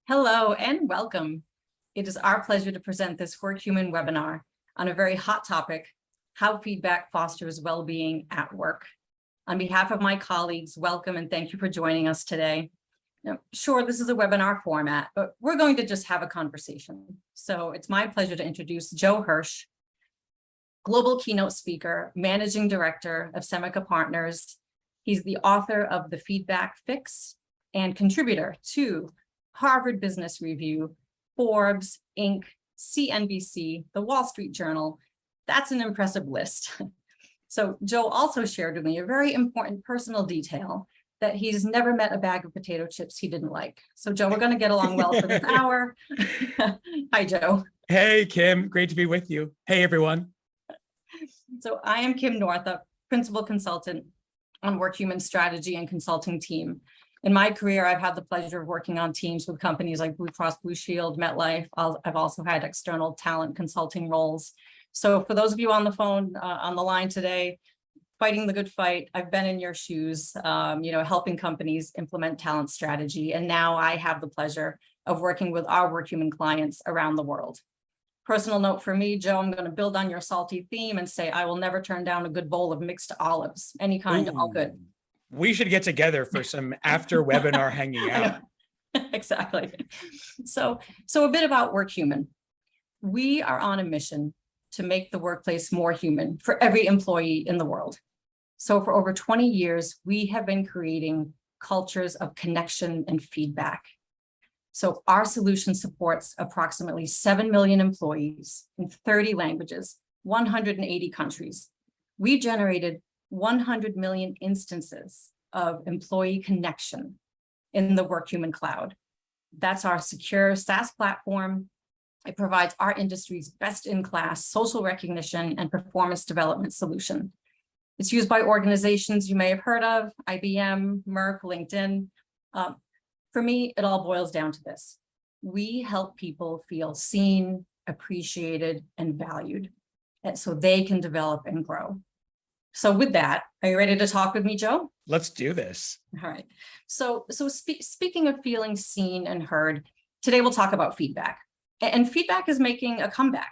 Hello and welcome. It is our pleasure to present this Workhuman webinar on a very hot topic, how feedback fosters well-being at work. On behalf of my colleagues, welcome and thank you for joining us today. Now, sure, this is a webinar format, but we're going to just have a conversation. So it's my pleasure to introduce Joe Hirsch, global keynote speaker, managing director of Semica Partners. He's the author of The Feedback Fix and contributor to Harvard Business Review, Forbes, Inc., CNBC, The Wall Street Journal. That's an impressive list. So Joe also shared with me a very important personal detail that he's never met a bag of potato chips he didn't like. So Joe, we're going to get along well for this hour. Hi, Joe. Hey, Kim. Great to be with you. Hey, everyone. So I am Kim Northup, principal consultant on Workhuman strategy and consulting team. In my career, I've had the pleasure of working on teams with companies like Blue Cross Blue Shield, MetLife. I've also had external talent consulting roles. So for those of you on the phone, on the line today, fighting the good fight, I've been in your shoes, helping companies implement talent strategy. And now I have the pleasure of working with our Workhuman clients around the world. Personal note for me, Joe, I'm going to build on your salty theme and say I will never turn down a good bowl of mixed olives, any kind, all good. We should get together for some after webinar hanging out. Exactly. So a bit about Workhuman. We are on a mission to make the workplace more human for every employee in the world. So for over 20 years, we have been creating cultures of connection and feedback. So our solution supports approximately 7 million employees in 30 languages, 180 countries. We generated 100 million instances of employee connection in the Workhuman cloud. That's our secure SaaS platform. It provides our industry's best-in-class social recognition and performance development solution. It's used by organizations you may have heard of, IBM, Merck, LinkedIn. For me, it all boils down to this. We help people feel seen, appreciated, and valued, and so they can develop and grow. So with that, are you ready to talk with me, Joe? Let's do this. All right. So speaking of feeling seen and heard, today we'll talk about feedback. And feedback is making a comeback.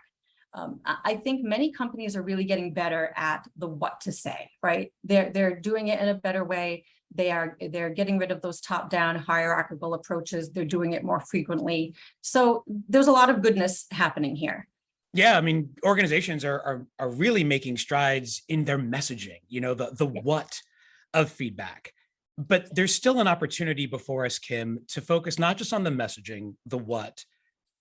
I think many companies are really getting better at the what to say, right? They're doing it in a better way. They're getting rid of those top-down hierarchical approaches. They're doing it more frequently. So there's a lot of goodness happening here. Yeah, I mean, organizations are really making strides in their messaging, the what of feedback. But there's still an opportunity before us, Kim, to focus not just on the messaging, the what,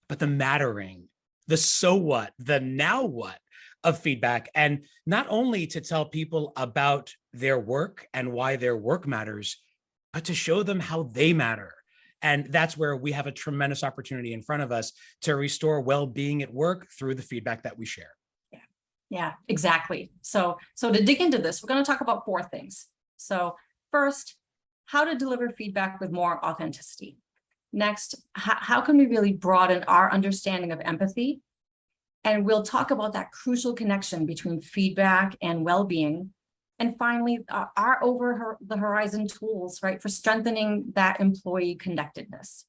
but the mattering, the so what, the now what of feedback. And not only to tell people about their work and why their work matters, but to show them how they matter. And that's where we have a tremendous opportunity in front of us to restore well-being at work through the feedback that we share. Yeah, exactly. So to dig into this, we're going to talk about 4 things. So first, how to deliver feedback with more authenticity. Next, how can we really broaden our understanding of empathy? And we'll talk about that crucial connection between feedback and well-being. And finally, our over the horizon tools, right, for strengthening that employee connectedness.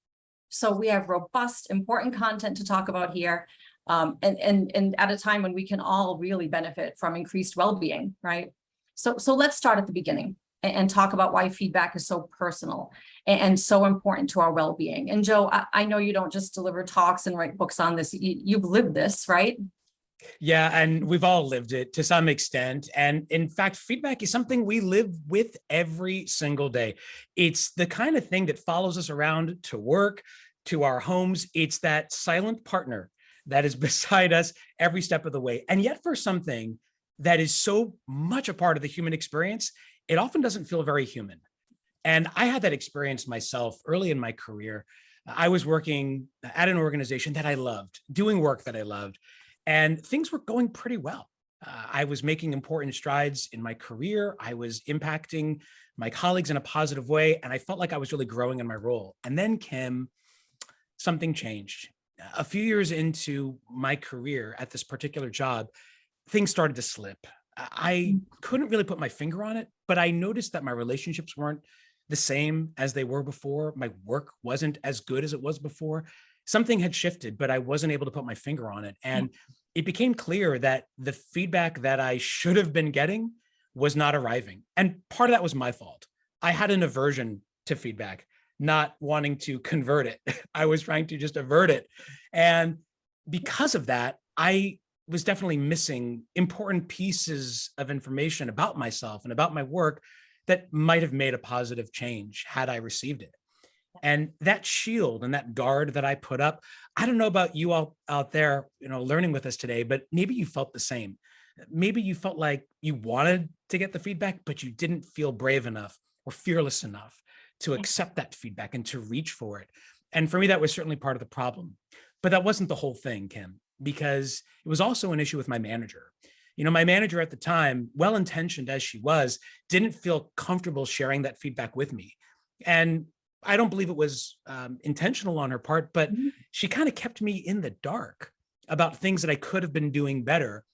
So we have robust, important content to talk about here, and at a time when we can all really benefit from increased well-being, right? So let's start at the beginning and talk about why feedback is so personal and so important to our well-being. And Joe, I know you don't just deliver talks and write books on this. You've lived this, right? Yeah, and we've all lived it to some extent. And in fact, feedback is something we live with every single day. It's the kind of thing that follows us around to work, to our homes. It's that silent partner that is beside us every step of the way. And yet for something that is so much a part of the human experience, it often doesn't feel very human. And I had that experience myself early in my career. I was working at an organization that I loved, doing work that I loved. And things were going pretty well. I was making important strides in my career. I was impacting my colleagues in a positive way. And I felt like I was really growing in my role. And then, Kim, something changed. A few years into my career at this particular job, things started to slip. I couldn't really put my finger on it, but I noticed that my relationships weren't the same as they were before. My work wasn't as good as it was before. Something had shifted, but I wasn't able to put my finger on it. And it became clear that the feedback that I should have been getting was not arriving. And part of that was my fault. I had an aversion to feedback, not wanting to convert it. I was trying to just avert it. And because of that, I was definitely missing important pieces of information about myself and about my work that might have made a positive change had I received it. And that shield and that guard that I put up, I don't know about you all out there, learning with us today, but maybe you felt the same. Maybe you felt like you wanted to get the feedback, but you didn't feel brave enough or fearless enough to accept that feedback and to reach for it. And for me, that was certainly part of the problem. But that wasn't the whole thing, Kim, because it was also an issue with my manager. My manager at the time, well-intentioned as she was, didn't feel comfortable sharing that feedback with me. And I don't believe it was intentional on her part, but she kind of kept me in the dark about things that I could have been doing better,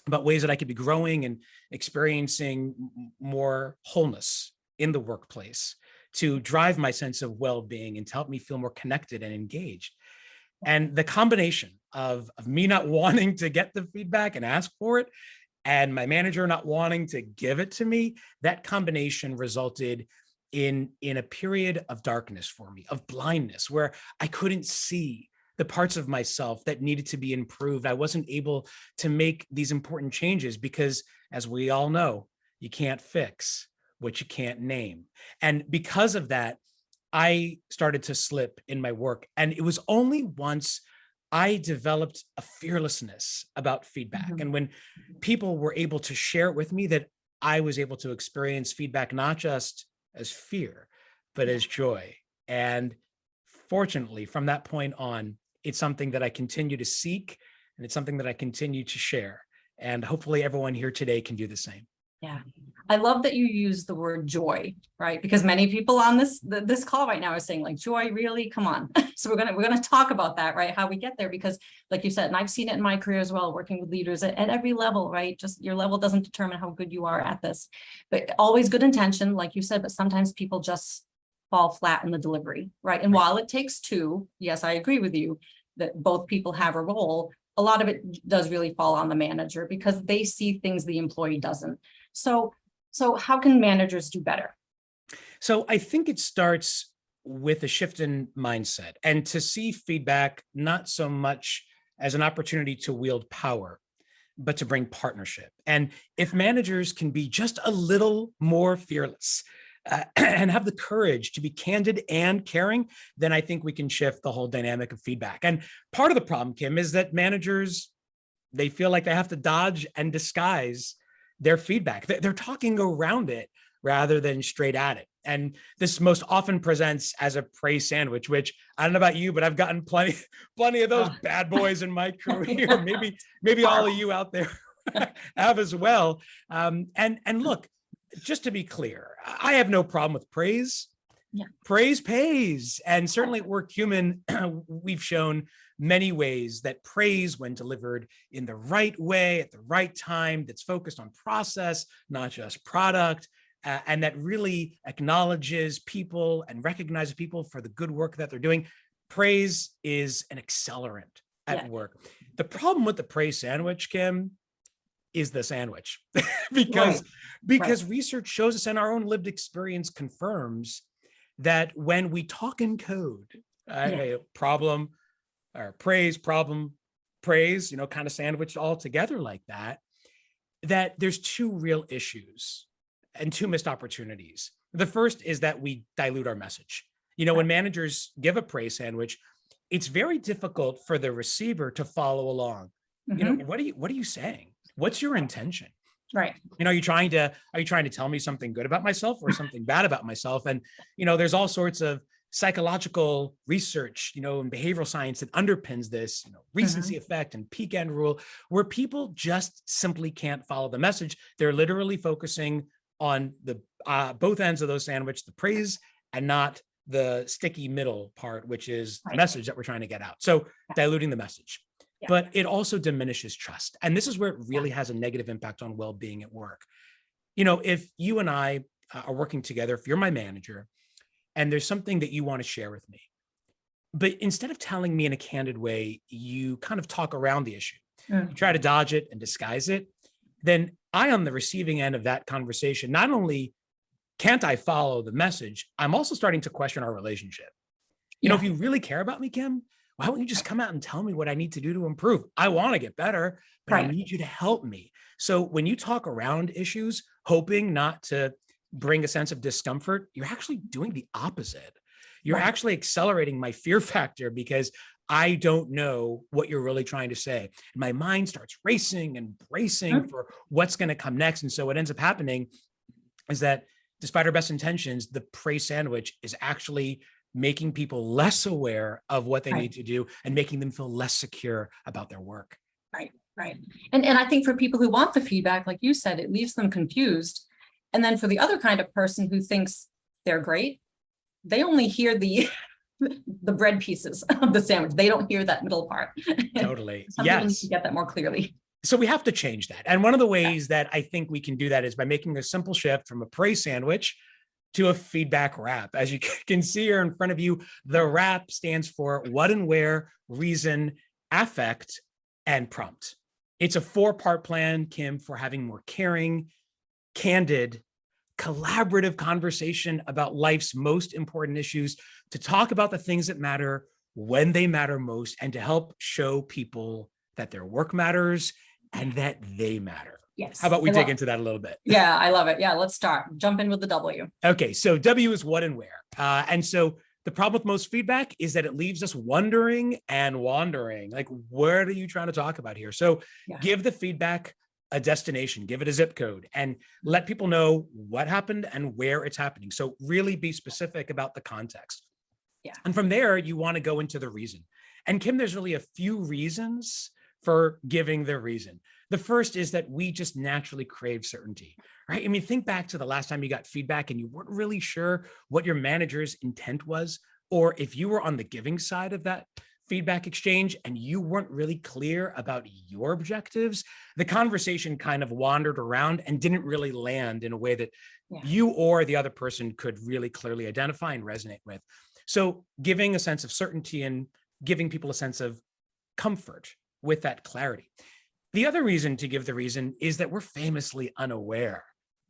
about ways that I could be growing and experiencing more wholeness in the workplace to drive my sense of well-being and to help me feel more connected and engaged. And the combination of me not wanting to get the feedback and ask for it, and my manager not wanting to give it to me, that combination resulted in a period of darkness for me, of blindness, where I couldn't see the parts of myself that needed to be improved. I wasn't able to make these important changes because, as we all know, you can't fix what you can't name. And because of that, I started to slip in my work. And it was only once I developed a fearlessness about feedback. And when people were able to share it with me, that I was able to experience feedback, not just as fear, but as joy. And fortunately, from that point on, it's something that I continue to seek, and it's something that I continue to share. And hopefully everyone here today can do the same. Yeah. I love that you use the word joy, right? Because many people on this call right now are saying, like, joy, really? Come on. So we're gonna talk about that, right? How we get there, because like you said, and I've seen it in my career as well, working with leaders at every level, right? Just your level doesn't determine how good you are at this, but always good intention, like you said, but sometimes people just fall flat in the delivery, right? And while it takes two, yes, I agree with you that both people have a role. A lot of it does really fall on the manager because they see things the employee doesn't. So how can managers do better? So I think it starts with a shift in mindset and to see feedback not so much as an opportunity to wield power, but to bring partnership. And if managers can be just a little more fearless and have the courage to be candid and caring, then I think we can shift the whole dynamic of feedback. And part of the problem, Kim, is that managers, they feel like they have to dodge and disguise their feedback. They're talking around it rather than straight at it. And this most often presents as a praise sandwich, which I don't know about you, but I've gotten plenty of those bad boys in my career. Maybe all of you out there have as well. And look, just to be clear, I have no problem with praise. Yeah. Praise pays. And certainly at Workhuman, we've shown many ways that praise, when delivered in the right way, at the right time, that's focused on process, not just product, and that really acknowledges people and recognizes people for the good work that they're doing. Praise is an accelerant at work. The problem with the praise sandwich, Kim, is the sandwich because research shows us, and our own lived experience confirms, that when we talk in code, problem or praise, problem, praise, kind of sandwiched all together like that, that there's two real issues and two missed opportunities. The first is that we dilute our message. When managers give a praise sandwich, it's very difficult for the receiver to follow along. What are you saying? What's your intention? Right. Are you trying to tell me something good about myself or something bad about myself? And, there's all sorts of psychological research, and behavioral science that underpins this, recency effect and peak end rule, where people just simply can't follow the message. They're literally focusing on the both ends of those sandwich, the praise and not the sticky middle part, which is the message that we're trying to get out. So diluting the message. But it also diminishes trust. And this is where it really has a negative impact on well-being at work. If you and I are working together, if you're my manager and there's something that you want to share with me. But instead of telling me in a candid way, you kind of talk around the issue. You try to dodge it and disguise it. Then I, on the receiving end of that conversation, not only can't I follow the message, I'm also starting to question our relationship. You know, if you really care about me, Kim, why don't you just come out and tell me what I need to do to improve? I want to get better, but I need you to help me. So when you talk around issues, hoping not to bring a sense of discomfort, you're actually doing the opposite. You're actually accelerating my fear factor because I don't know what you're really trying to say. And my mind starts racing and bracing for what's going to come next. And so what ends up happening is that despite our best intentions, the praise sandwich is actually making people less aware of what they need to do and making them feel less secure about their work. Right. And I think for people who want the feedback, like you said, it leaves them confused. And then for the other kind of person who thinks they're great, they only hear the bread pieces of the sandwich. They don't hear that middle part. Totally. Some people need to get that more clearly. So we have to change that. And one of the ways that I think we can do that is by making a simple shift from a praise sandwich to a feedback wrap. As you can see here in front of you, the wrap stands for what and where, reason, affect, and prompt. It's a 4-part plan, Kim, for having more caring, candid, collaborative conversation about life's most important issues, to talk about the things that matter when they matter most, and to help show people that their work matters and that they matter. Yes. How about we dig into that a little bit? Yeah, I love it. Yeah, let's start. Jump in with the W. Okay, so W is what and where. And so the problem with most feedback is that it leaves us wondering and wandering. Like, what are you trying to talk about here? So give the feedback a destination, give it a zip code, and let people know what happened and where it's happening. So really be specific about the context. Yeah. And from there, you want to go into the reason. And Kim, there's really a few reasons for giving the reason. The first is that we just naturally crave certainty, right? I mean, think back to the last time you got feedback and you weren't really sure what your manager's intent was, or if you were on the giving side of that feedback exchange and you weren't really clear about your objectives, the conversation kind of wandered around and didn't really land in a way that you or the other person could really clearly identify and resonate with. So giving a sense of certainty and giving people a sense of comfort with that clarity. The other reason to give the reason is that we're famously unaware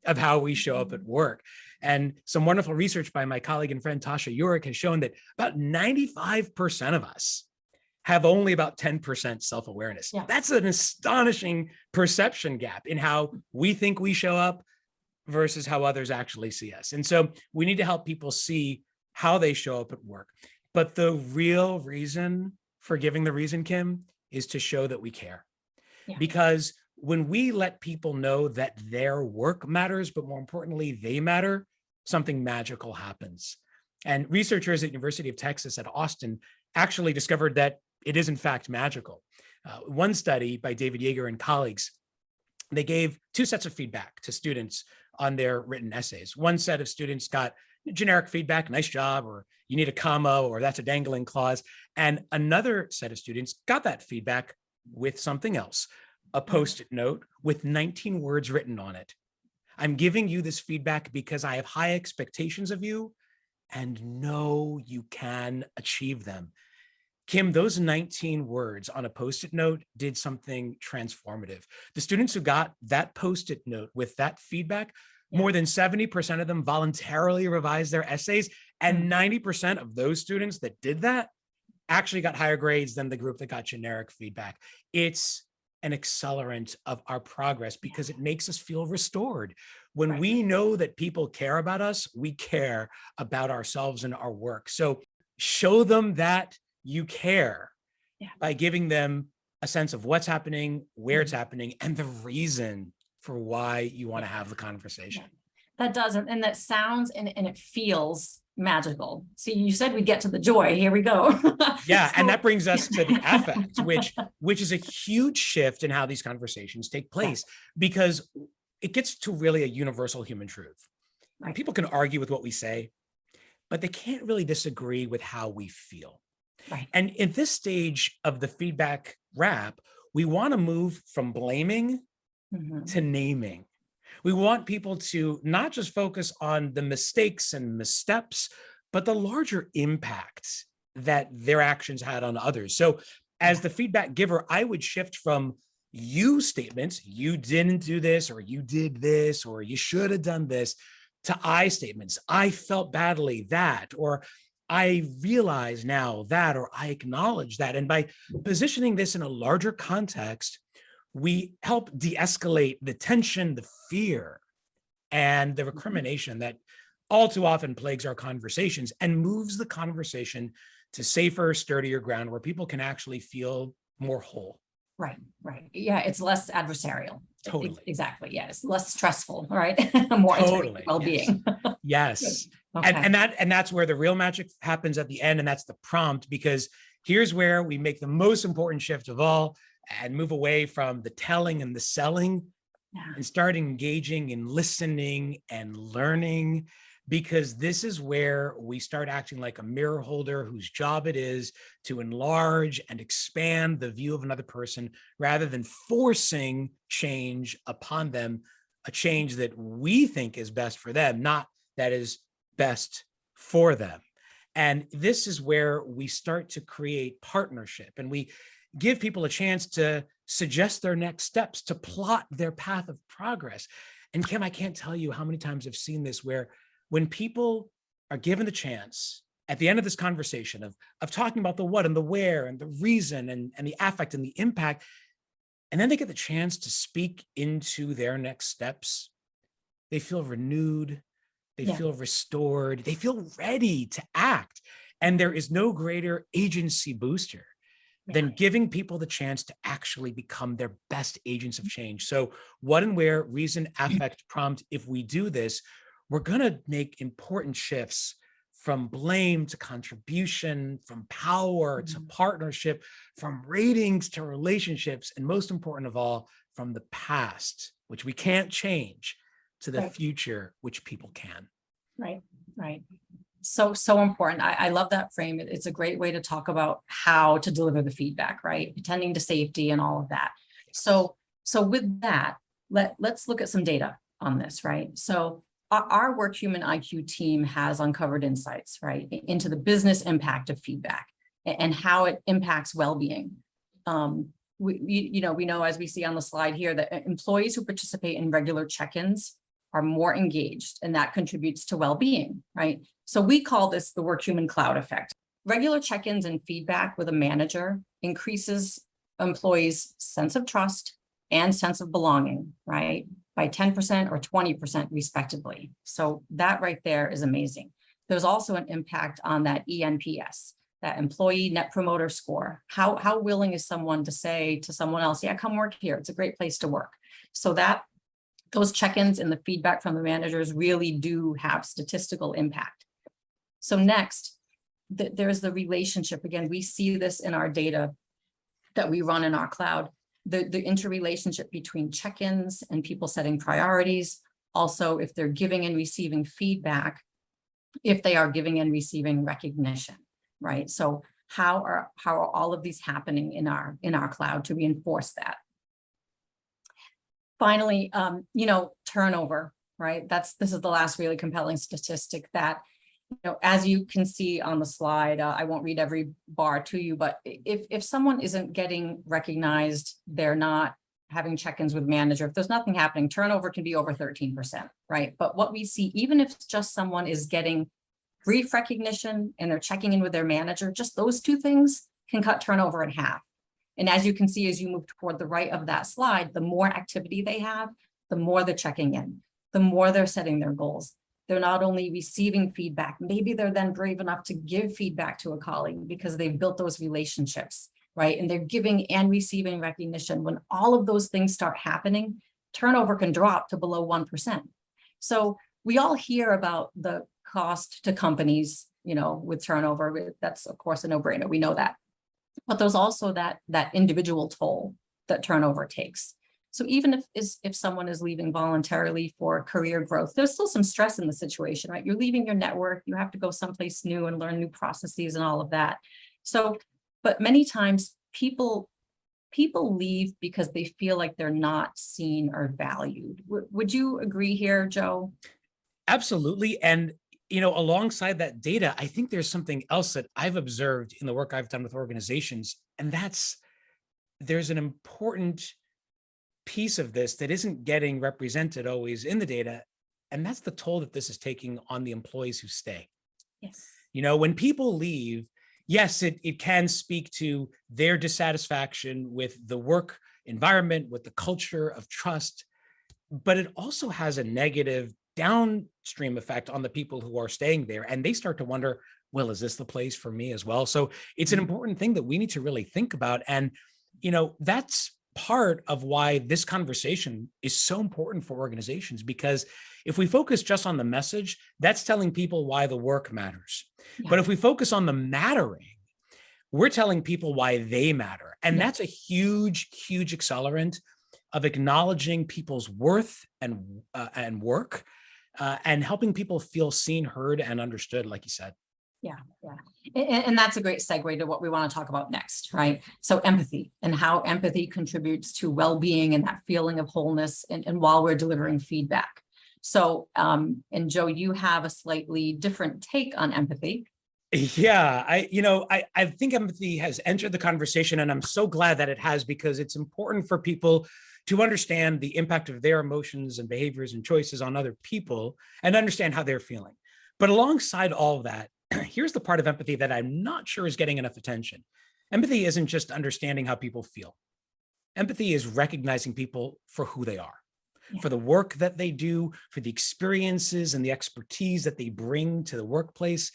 of how we show up at work. And some wonderful research by my colleague and friend Tasha Urick has shown that about 95% of us have only about 10% self-awareness. That's an astonishing perception gap in how we think we show up versus how others actually see us. And so we need to help people see how they show up at work. But the real reason for giving the reason, Kim, is to show that we care. Because when we let people know that their work matters, but more importantly, they matter, something magical happens. And researchers at University of Texas at Austin actually discovered that it is in fact magical. One study by David Yeager and colleagues, they gave 2 sets of feedback to students on their written essays. One set of students got generic feedback, nice job, or you need a comma, or that's a dangling clause. And another set of students got that feedback with something else, a Post-it note with 19 words written on it. I'm giving you this feedback because I have high expectations of you and know you can achieve them. Kim, those 19 words on a Post-it note did something transformative. The students who got that Post-it note with that feedback, more than 70% of them voluntarily revised their essays, and 90% of those students that did that actually got higher grades than the group that got generic feedback. It's an accelerant of our progress because it makes us feel restored. When we know that people care about us, we care about ourselves and our work. So show them that you care by giving them a sense of what's happening, where it's happening, and the reason for why you want to have the conversation. That does, and that sounds and it feels magical. See, you said we get to the joy. Here we go. Yeah, and that brings us to the affect, which is a huge shift in how these conversations take place, because it gets to really a universal human truth. And people can argue with what we say, but they can't really disagree with how we feel. And in this stage of the feedback wrap, we want to move from blaming to naming. We want people to not just focus on the mistakes and missteps, but the larger impact that their actions had on others. So as the feedback giver, I would shift from you statements, you didn't do this, or you did this, or you should have done this, to I statements. I felt badly that, or I realize now that, or I acknowledge that. And by positioning this in a larger context, we help de-escalate the tension, the fear, and the recrimination that all too often plagues our conversations, and moves the conversation to safer, sturdier ground where people can actually feel more whole. Right, right. Yeah, it's less adversarial. Totally. Exactly. Yeah, it's less stressful, right? More Totally. well-being. Yes. Okay. And that's where the real magic happens at the end. And that's the prompt, because here's where we make the most important shift of all and move away from the telling and the selling and start engaging in listening and learning, because this is where we start acting like a mirror holder whose job it is to enlarge and expand the view of another person rather than forcing change upon them, a change that we think is best for them, not that is best for them. And this is where we start to create partnership, and we give people a chance to suggest their next steps, to plot their path of progress. And Kim, I can't tell you how many times I've seen this, where when people are given the chance at the end of this conversation of talking about the what and the where and the reason and the affect and the impact, and then they get the chance to speak into their next steps, they feel renewed, they feel restored, they feel ready to act. And there is no greater agency booster than giving people the chance to actually become their best agents of change. So what and where, reason, affect, prompt, if we do this, we're going to make important shifts from blame to contribution, from power to partnership, from ratings to relationships, and most important of all, from the past, which we can't change, to the future, which people can. Right, right. So important. I love that frame. It's a great way to talk about how to deliver the feedback, right? Attending to safety and all of that. So with that, let's look at some data on this, right? So our Workhuman IQ team has uncovered insights, right, into the business impact of feedback and how it impacts well-being. We know, as we see on the slide here, that employees who participate in regular check-ins are more engaged, and that contributes to well-being, right? So we call this the Workhuman cloud effect. Regular check-ins and feedback with a manager increases employees' sense of trust and sense of belonging, right, by 10% or 20% respectively. So that right there is amazing. There's also an impact on that ENPS, that employee net promoter score. How willing is someone to say to someone else, yeah, come work here, it's a great place to work. So that those check-ins and the feedback from the managers really do have statistical impact. So next, there's the relationship. Again, we see this in our data that we run in our cloud, the interrelationship between check-ins and people setting priorities. Also, if they're giving and receiving feedback, if they are giving and receiving recognition, right? So how are all of these happening in our cloud to reinforce that? Finally, turnover, right? This is the last really compelling statistic that, as you can see on the slide, I won't read every bar to you, but if someone isn't getting recognized, they're not having check-ins with manager, if there's nothing happening, turnover can be over 13%, right? But what we see, even if just someone is getting brief recognition and they're checking in with their manager, just those two things can cut turnover in half. And as you can see, as you move toward the right of that slide, the more activity they have, the more they're checking in, the more they're setting their goals. They're not only receiving feedback, maybe they're then brave enough to give feedback to a colleague because they've built those relationships, right? And they're giving and receiving recognition. When all of those things start happening, turnover can drop to below 1%. So we all hear about the cost to companies, with turnover. That's, of course, a no-brainer. We know that. But there's also that individual toll that turnover takes. So even if someone is leaving voluntarily for career growth, there's still some stress in the situation, right? You're leaving your network, you have to go someplace new and learn new processes and all of that. So, but many times people leave because they feel like they're not seen or valued. Would you agree here, Joe? Absolutely. And alongside that data, I think there's something else that I've observed in the work I've done with organizations, and that's there's an important piece of this that isn't getting represented always in the data, and that's the toll that this is taking on the employees who stay. Yes. When people leave, yes, it can speak to their dissatisfaction with the work environment, with the culture of trust, but it also has a negative downstream effect on the people who are staying there. And they start to wonder, well, is this the place for me as well? So it's an important thing that we need to really think about. And, that's part of why this conversation is so important for organizations, because if we focus just on the message, that's telling people why the work matters. Yeah. But if we focus on the mattering, we're telling people why they matter. And that's a huge, huge accelerant of acknowledging people's worth and work, and helping people feel seen, heard, and understood, like you said. Yeah. And that's a great segue to what we want to talk about next, right? So empathy, and how empathy contributes to well-being and that feeling of wholeness, and while we're delivering feedback. So, and Joe, you have a slightly different take on empathy. Yeah, I think empathy has entered the conversation, and I'm so glad that it has, because it's important for people to understand the impact of their emotions and behaviors and choices on other people, and understand how they're feeling. But alongside all of that, here's the part of empathy that I'm not sure is getting enough attention. Empathy isn't just understanding how people feel. Empathy is recognizing people for who they are, for the work that they do, for the experiences and the expertise that they bring to the workplace.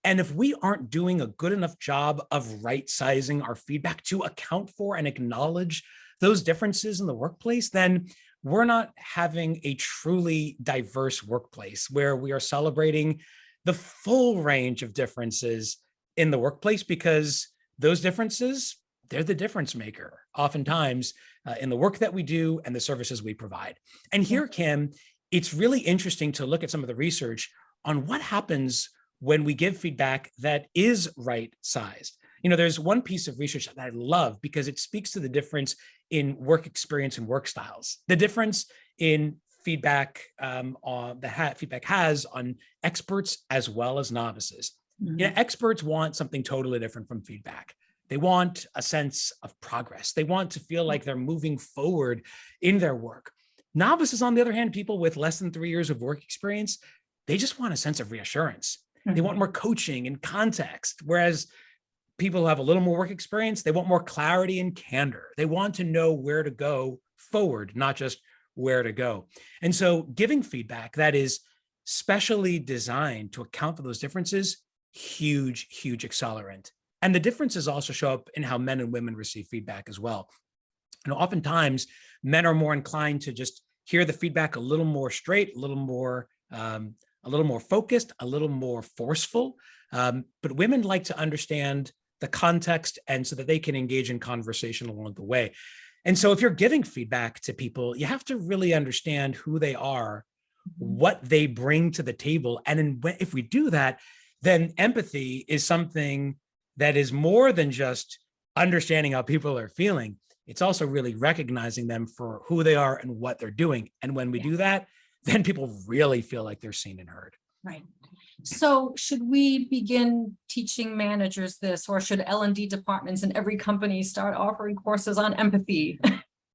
And if we aren't doing a good enough job of right-sizing our feedback to account for and acknowledge those differences in the workplace, then we're not having a truly diverse workplace where we are celebrating the full range of differences in the workplace, because those differences, they're the difference maker oftentimes in the work that we do and the services we provide. And here, Kim, it's really interesting to look at some of the research on what happens when we give feedback that is right-sized. There's one piece of research that I love because it speaks to the difference in work experience and work styles, the difference in feedback feedback has on experts as well as novices. Experts want something totally different from feedback. They want a sense of progress. They want to feel like they're moving forward in their work. Novices, on the other hand, people with less than 3 years of work experience, they just want a sense of reassurance. They want more coaching and context, whereas people who have a little more work experience, they want more clarity and candor. They want to know where to go forward, not just where to go. And so giving feedback that is specially designed to account for those differences, huge, huge accelerant. And the differences also show up in how men and women receive feedback as well. Oftentimes men are more inclined to just hear the feedback a little more straight, a little more focused, a little more forceful. But women like to understand the context, and so that they can engage in conversation along the way. And so if you're giving feedback to people, you have to really understand who they are, what they bring to the table. And if we do that, then empathy is something that is more than just understanding how people are feeling. It's also really recognizing them for who they are and what they're doing. And when we do that, then people really feel like they're seen and heard. Right. So should we begin teaching managers this, or should L&D departments in every company start offering courses on empathy?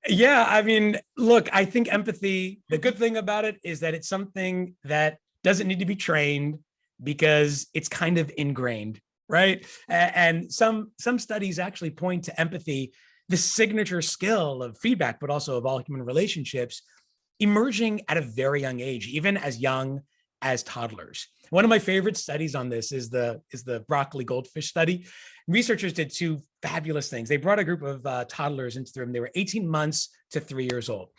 Yeah, I mean, look, I think empathy, the good thing about it is that it's something that doesn't need to be trained because it's kind of ingrained, right? And some studies actually point to empathy, the signature skill of feedback, but also of all human relationships, emerging at a very young age, even as young as toddlers. One of my favorite studies on this is the broccoli goldfish study. Researchers did two fabulous things. They brought a group of toddlers into the room. They were 18 months to 3 years old.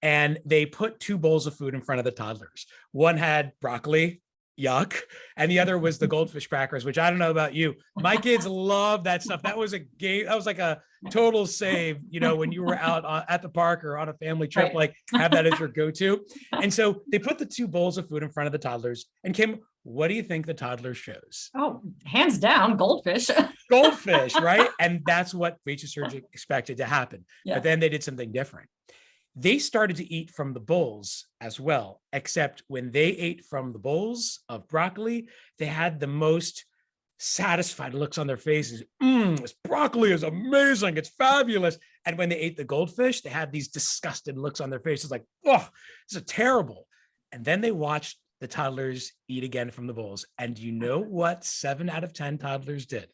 And they put two bowls of food in front of the toddlers. One had broccoli, yuck, and the other was the goldfish crackers, which I don't know about you. My kids love that stuff. That was a game. That was like a total save, when you were out at the park or on a family trip, Right. like have that as your go-to. And so they put the two bowls of food in front of the toddlers. And Kim, what do you think the toddler chose? Oh, hands down, goldfish. Goldfish, right? And that's what researchers expected to happen. Yeah. But then they did something different. they started to eat from the bowls as well, except when they ate from the bowls of broccoli, they had the most satisfied looks on their faces. This broccoli is amazing. It's fabulous. And when they ate the goldfish, they had these disgusted looks on their faces like, oh, this is terrible. And then they watched the toddlers eat again from the bowls. And you know what 7 out of 10 toddlers did?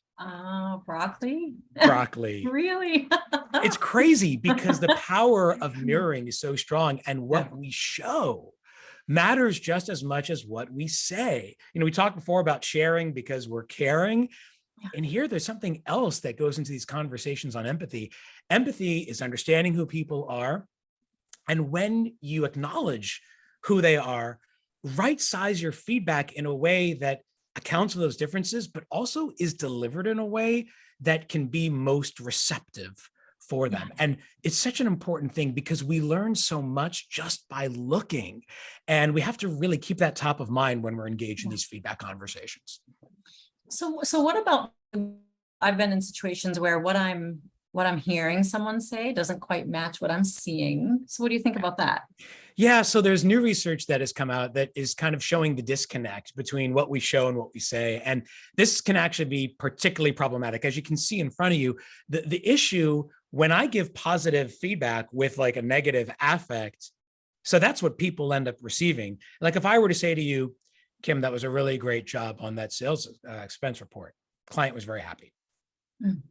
Broccoli? Broccoli. Really? It's crazy because the power of mirroring is so strong, and what Yeah. we show matters just as much as what we say. We talked before about sharing because we're caring. Yeah. And here there's something else that goes into these conversations on empathy. Empathy is understanding who people are. And when you acknowledge who they are, right size your feedback in a way that accounts for those differences, but also is delivered in a way that can be most receptive for them. Yeah. And it's such an important thing because we learn so much just by looking. And we have to really keep that top of mind when we're engaged in these feedback conversations. So what about, I've been in situations where what I'm hearing someone say doesn't quite match what I'm seeing. So what do you think about that? Yeah, so there's new research that has come out that is kind of showing the disconnect between what we show and what we say. And this can actually be particularly problematic. As you can see in front of you, the issue when I give positive feedback with like a negative affect, so that's what people end up receiving. Like if I were to say to you, Kim, that was a really great job on that sales expense report. Client was very happy. Mm.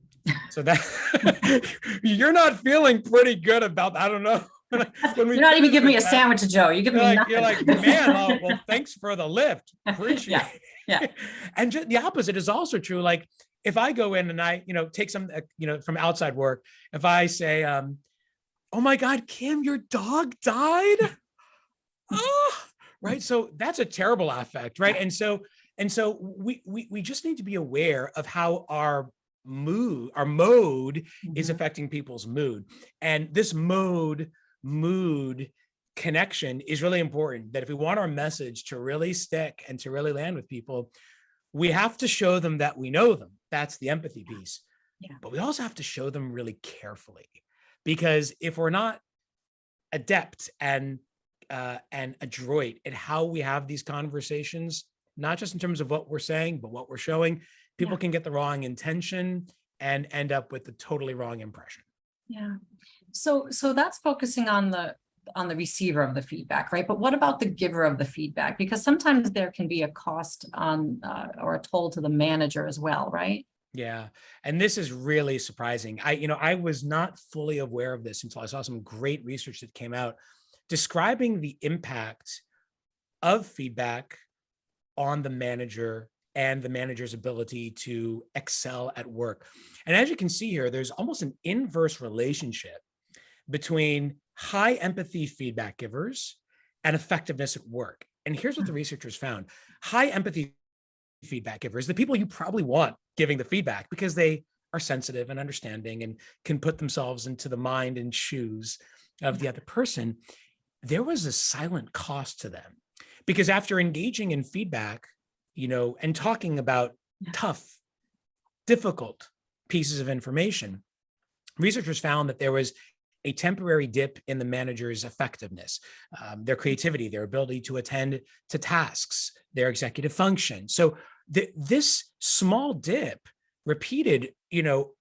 So that you're not feeling pretty good about, I don't know. You're not even giving me a sandwich, Joe. You give me nothing. You're like, man, oh, well, thanks for the lift. Appreciate it. Yeah. And the opposite is also true. Like if I go in and I, take some, from outside work, if I say, oh my God, Kim, your dog died. Oh, right. So that's a terrible affect, right? And so we just need to be aware of how our mode is affecting people's mood. And this mood connection is really important, that if we want our message to really stick and to really land with people, we have to show them that we know them. That's the empathy piece. Yeah. But we also have to show them really carefully, because if we're not adept and adroit at how we have these conversations, not just in terms of what we're saying, but what we're showing, people can get the wrong intention and end up with the totally wrong impression. Yeah. So that's focusing on the receiver of the feedback, right? But what about the giver of the feedback? Because sometimes there can be a cost on or a toll to the manager as well, right? Yeah. And this is really surprising. I was not fully aware of this until I saw some great research that came out describing the impact of feedback on the manager and the manager's ability to excel at work. And as you can see here, there's almost an inverse relationship between high empathy feedback givers and effectiveness at work. And here's what the researchers found. High empathy feedback givers, the people you probably want giving the feedback because they are sensitive and understanding and can put themselves into the mind and shoes of the other person, there was a silent cost to them. Because after engaging in feedback, and talking about tough, difficult pieces of information, researchers found that there was a temporary dip in the manager's effectiveness, their creativity, their ability to attend to tasks, their executive function. So this small dip repeated,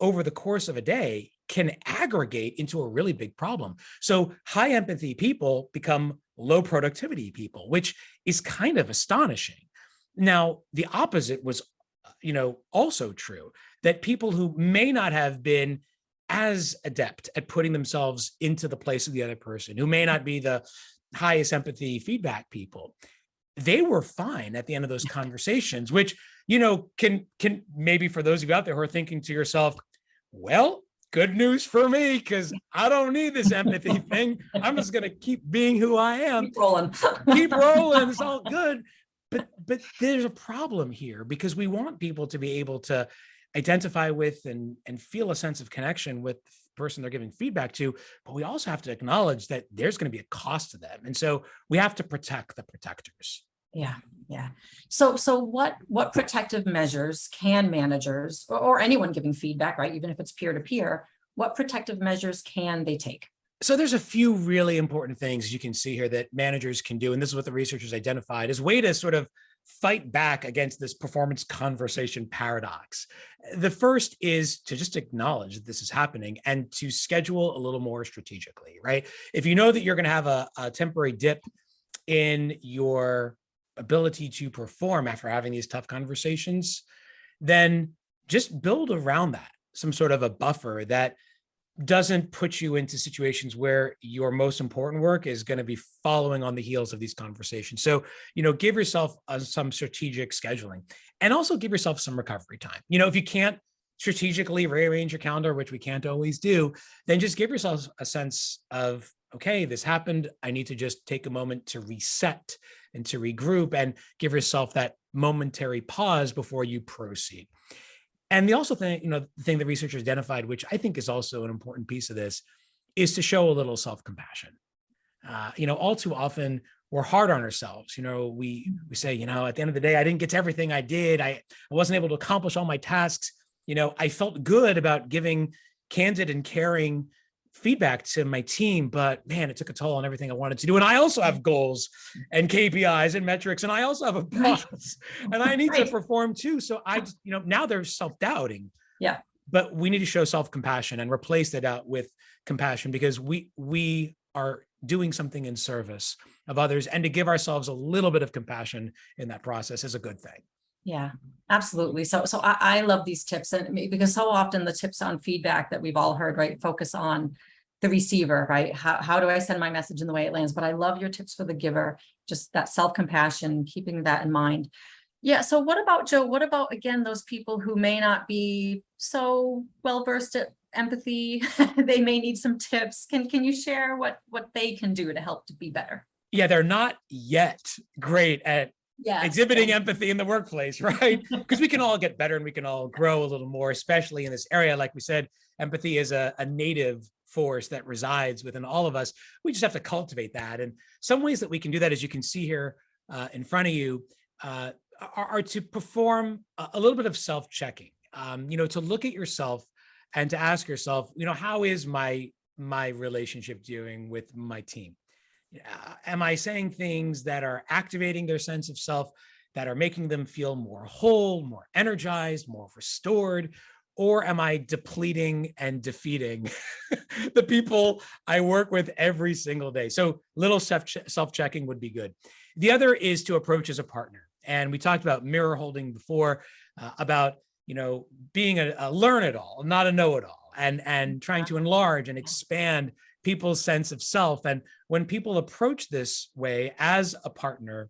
over the course of a day can aggregate into a really big problem. So high empathy people become low productivity people, which is kind of astonishing. Now, the opposite was, also true, that people who may not have been as adept at putting themselves into the place of the other person, who may not be the highest empathy feedback people, they were fine at the end of those conversations, which, can maybe for those of you out there who are thinking to yourself, well, good news for me, because I don't need this empathy thing. I'm just going to keep being who I am. Keep rolling. Keep rolling. It's all good. But there's a problem here, because we want people to be able to identify with and feel a sense of connection with the person they're giving feedback to, but we also have to acknowledge that there's going to be a cost to them. And so we have to protect the protectors. Yeah. So what protective measures can managers or anyone giving feedback, right, even if it's peer to peer, what protective measures can they take? So there's a few really important things you can see here that managers can do. And this is what the researchers identified as a way to sort of fight back against this performance conversation paradox. The first is to just acknowledge that this is happening and to schedule a little more strategically, right? If you know that you're going to have a temporary dip in your ability to perform after having these tough conversations, then just build around that some sort of a buffer that doesn't put you into situations where your most important work is going to be following on the heels of these conversations. So, give yourself some strategic scheduling, and also give yourself some recovery time. If you can't strategically rearrange your calendar, which we can't always do, then just give yourself a sense of, okay, this happened. I need to just take a moment to reset and to regroup, and give yourself that momentary pause before you proceed. And the also thing, the thing that researchers identified, which I think is also an important piece of this, is to show a little self-compassion. All too often we're hard on ourselves. We say, at the end of the day, I didn't get to everything I did. I wasn't able to accomplish all my tasks. I felt good about giving candid and caring feedback to my team, but man, it took a toll on everything I wanted to do. And I also have goals and KPIs and metrics, and I also have a boss, and I need to perform too. So I just, now there's self-doubting. Yeah. But we need to show self-compassion and replace that out with compassion, because we are doing something in service of others, and to give ourselves a little bit of compassion in that process is a good thing. Yeah, absolutely. So I love these tips, and because so often the tips on feedback that we've all heard, right, focus on the receiver, right? How do I send my message in the way it lands? But I love your tips for the giver, just that self-compassion, keeping that in mind. Yeah. So what about, Joe? What about, again, those people who may not be so well versed at empathy? They may need some tips. Can you share what they can do to help to be better? Yeah, they're not yet great at exhibiting empathy in the workplace, right? Because we can all get better and we can all grow a little more, especially in this area. Like we said, empathy is a native force that resides within all of us. We just have to cultivate that. And some ways that we can do that, as you can see here in front of you, are to perform a little bit of self-checking, to look at yourself and to ask yourself, how is my relationship doing with my team? Am I saying things that are activating their sense of self, that are making them feel more whole, more energized, more restored? Or am I depleting and defeating the people I work with every single day? So little self-checking would be good. The other is to approach as a partner. And we talked about mirror holding before, about being a learn-it-all, not a know-it-all, and trying to enlarge and expand people's sense of self. And when people approach this way as a partner,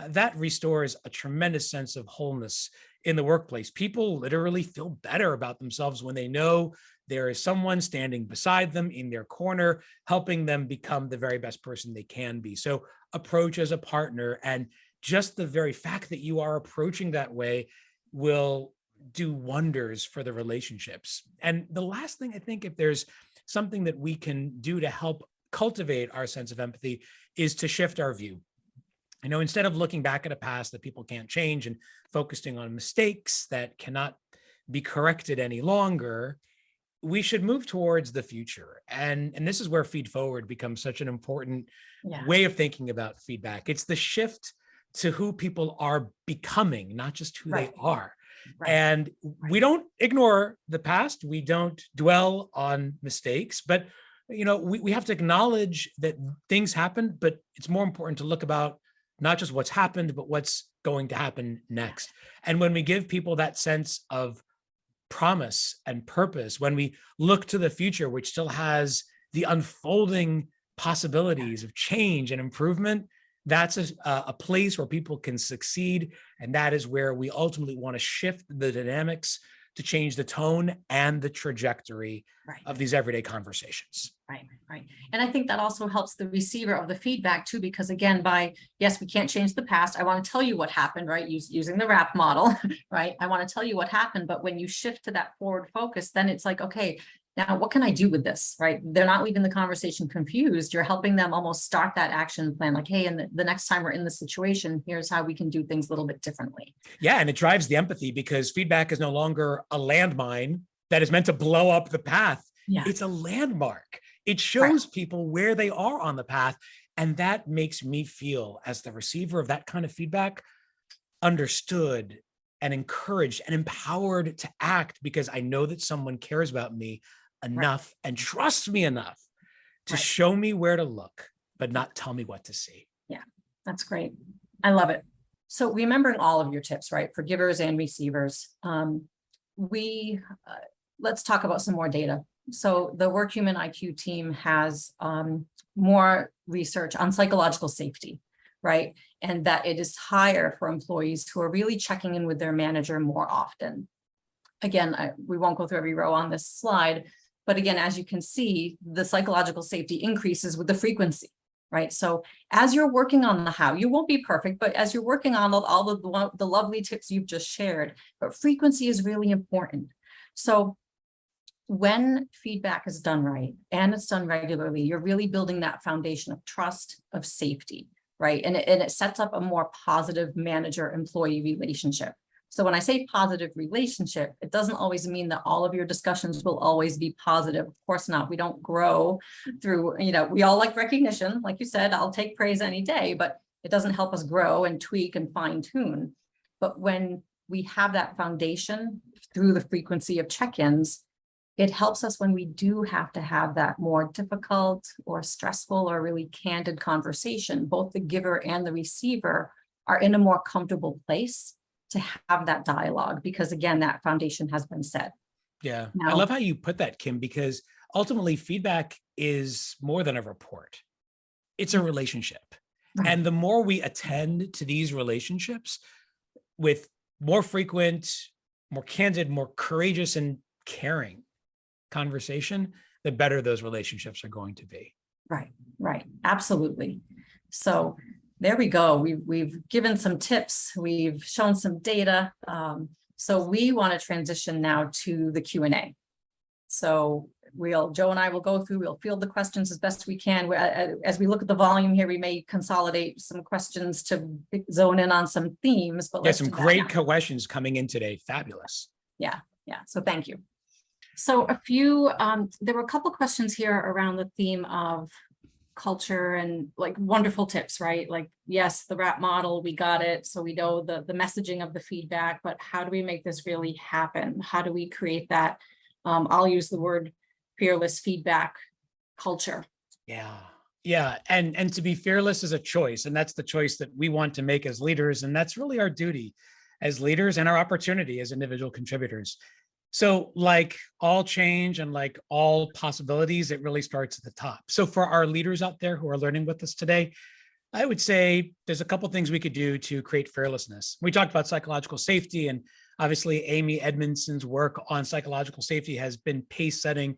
that restores a tremendous sense of wholeness in the workplace. People literally feel better about themselves when they know there is someone standing beside them in their corner, helping them become the very best person they can be. So approach as a partner, and just the very fact that you are approaching that way will do wonders for the relationships. And the last thing, I think, if there's something that we can do to help cultivate our sense of empathy, is to shift our view. Instead of looking back at a past that people can't change and focusing on mistakes that cannot be corrected any longer, we should move towards the future. And this is where feed forward becomes such an important way of thinking about feedback. It's the shift to who people are becoming, not just who they are. And we don't ignore the past. We don't dwell on mistakes, but we have to acknowledge that things happened, but it's more important to look about not just what's happened, but what's going to happen next. And when we give people that sense of promise and purpose, when we look to the future, which still has the unfolding possibilities of change and improvement, that's a place where people can succeed. And that is where we ultimately want to shift the dynamics to change the tone and the trajectory of these everyday conversations. Right. And I think that also helps the receiver of the feedback too, because again, yes, we can't change the past. I want to tell you what happened, right? Using the RAP model, right? I want to tell you what happened, but when you shift to that forward focus, then it's like, okay, now what can I do with this, right? They're not leaving the conversation confused. You're helping them almost start that action plan, like, hey, and the next time we're in this situation, here's how we can do things a little bit differently. Yeah, and it drives the empathy, because feedback is no longer a landmine that is meant to blow up the path. Yeah. It's a landmark. It shows people where they are on the path. And that makes me feel, as the receiver of that kind of feedback, understood and encouraged and empowered to act, because I know that someone cares about me enough and trusts me enough to show me where to look, but not tell me what to see. Yeah, that's great. I love it. So remembering all of your tips, right, for givers and receivers, let's talk about some more data. So the Workhuman IQ team has more research on psychological safety, right? And that it is higher for employees who are really checking in with their manager more often. Again, we won't go through every row on this slide, but again, as you can see, the psychological safety increases with the frequency, right? So as you're working on the how, you won't be perfect, but as you're working on all of the lovely tips you've just shared, but frequency is really important. So when feedback is done right and it's done regularly, you're really building that foundation of trust, of safety, right? And it sets up a more positive manager-employee relationship. So when I say positive relationship, it doesn't always mean that all of your discussions will always be positive. Of course not. We don't grow through, we all like recognition. Like you said, I'll take praise any day, but it doesn't help us grow and tweak and fine tune. But when we have that foundation through the frequency of check-ins, it helps us when we do have to have that more difficult or stressful or really candid conversation. Both the giver and the receiver are in a more comfortable place to have that dialogue, because again, that foundation has been set. Yeah, Now, I love how you put that, Kim, because ultimately feedback is more than a report. It's a relationship. right. And the more we attend to these relationships with more frequent, more candid, more courageous and caring conversation, the better those relationships are going to be. Right. Absolutely. So there we go. We've given some tips. We've shown some data. So we want to transition now to the Q&A. So Joe and I will go through, we'll field the questions as best we can. As we look at the volume here, we may consolidate some questions to zone in on some themes. But some great questions coming in today. Fabulous. Yeah. So thank you. So there were a couple questions here around the theme of culture and like wonderful tips, right? Like, yes, the RAP model, we got it. So we know the messaging of the feedback, but how do we make this really happen? How do we create that? I'll use the word fearless feedback culture. Yeah. And to be fearless is a choice. And that's the choice that we want to make as leaders. And that's really our duty as leaders and our opportunity as individual contributors. So like all change and like all possibilities, it really starts at the top. So for our leaders out there who are learning with us today, I would say there's a couple of things we could do to create fearlessness. We talked about psychological safety, and obviously Amy Edmondson's work on psychological safety has been pace setting.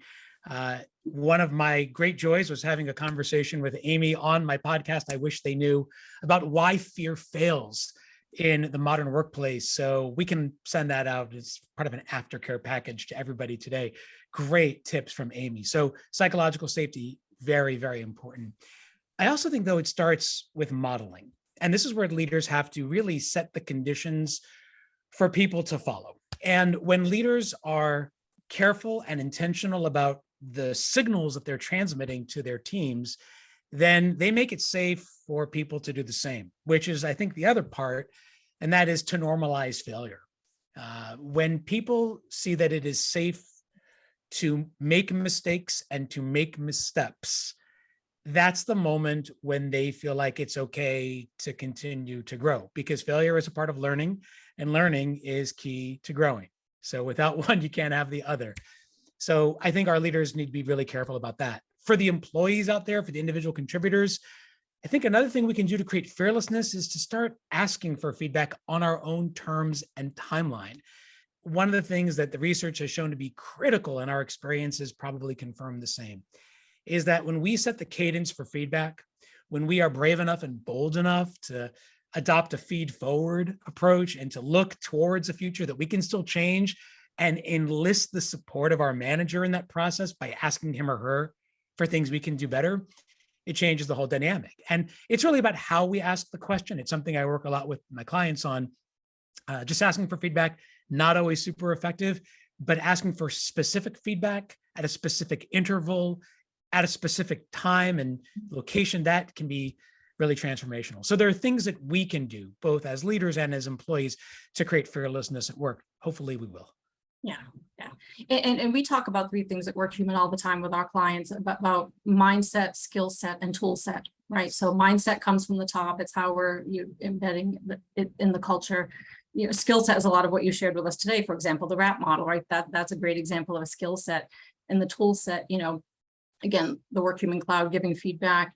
One of my great joys was having a conversation with Amy on my podcast, I Wish They Knew, about why fear fails in the modern workplace. So we can send that out. It's part of an aftercare package to everybody today. Great tips from Amy. So psychological safety, very, very important. I also think, though, it starts with modeling. And this is where leaders have to really set the conditions for people to follow. And when leaders are careful and intentional about the signals that they're transmitting to their teams, then they make it safe for people to do the same, which is, I think, the other part, and that is to normalize failure. When people see that it is safe to make mistakes and to make missteps, that's the moment when they feel like it's okay to continue to grow, because failure is a part of learning, and learning is key to growing. So without one, you can't have the other. So I think our leaders need to be really careful about that. For the employees out there, for the individual contributors, I think another thing we can do to create fearlessness is to start asking for feedback on our own terms and timeline. One of the things that the research has shown to be critical, and our experiences probably confirm the same, is that when we set the cadence for feedback, when we are brave enough and bold enough to adopt a feed forward approach and to look towards a future that we can still change, and enlist the support of our manager in that process by asking him or her for things we can do better, it changes the whole dynamic. And it's really about how we ask the question. It's something I work a lot with my clients on. Just asking for feedback, not always super effective, but asking for specific feedback at a specific interval, at a specific time and location, that can be really transformational. So there are things that we can do both as leaders and as employees to create fearlessness at work. Hopefully we will. Yeah, yeah. And we talk about 3 things at Workhuman all the time with our clients about mindset, skill set, and tool set, right? So mindset comes from the top. It's how we're embedding it in the culture. Skill set is a lot of what you shared with us today. For example, the RAP model, right? That's a great example of a skill set. And the tool set, again, the Workhuman Cloud giving feedback,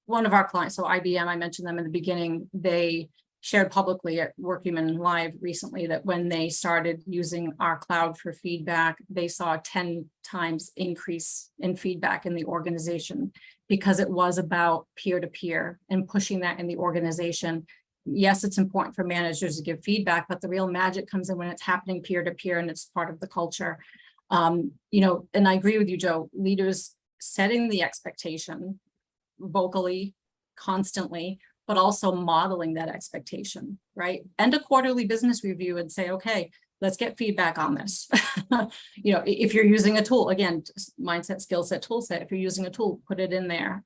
one of our clients, so IBM, I mentioned them in the beginning, they shared publicly at Workhuman Live recently that when they started using our cloud for feedback, they saw a 10 times increase in feedback in the organization because it was about peer-to-peer and pushing that in the organization. Yes, it's important for managers to give feedback, but the real magic comes in when it's happening peer-to-peer and it's part of the culture. And I agree with you, Joe, leaders setting the expectation vocally, constantly, but also modeling that expectation, right? And a quarterly business review and say, okay, let's get feedback on this. If you're using a tool, again, mindset, skill set, tool set, if you're using a tool, put it in there,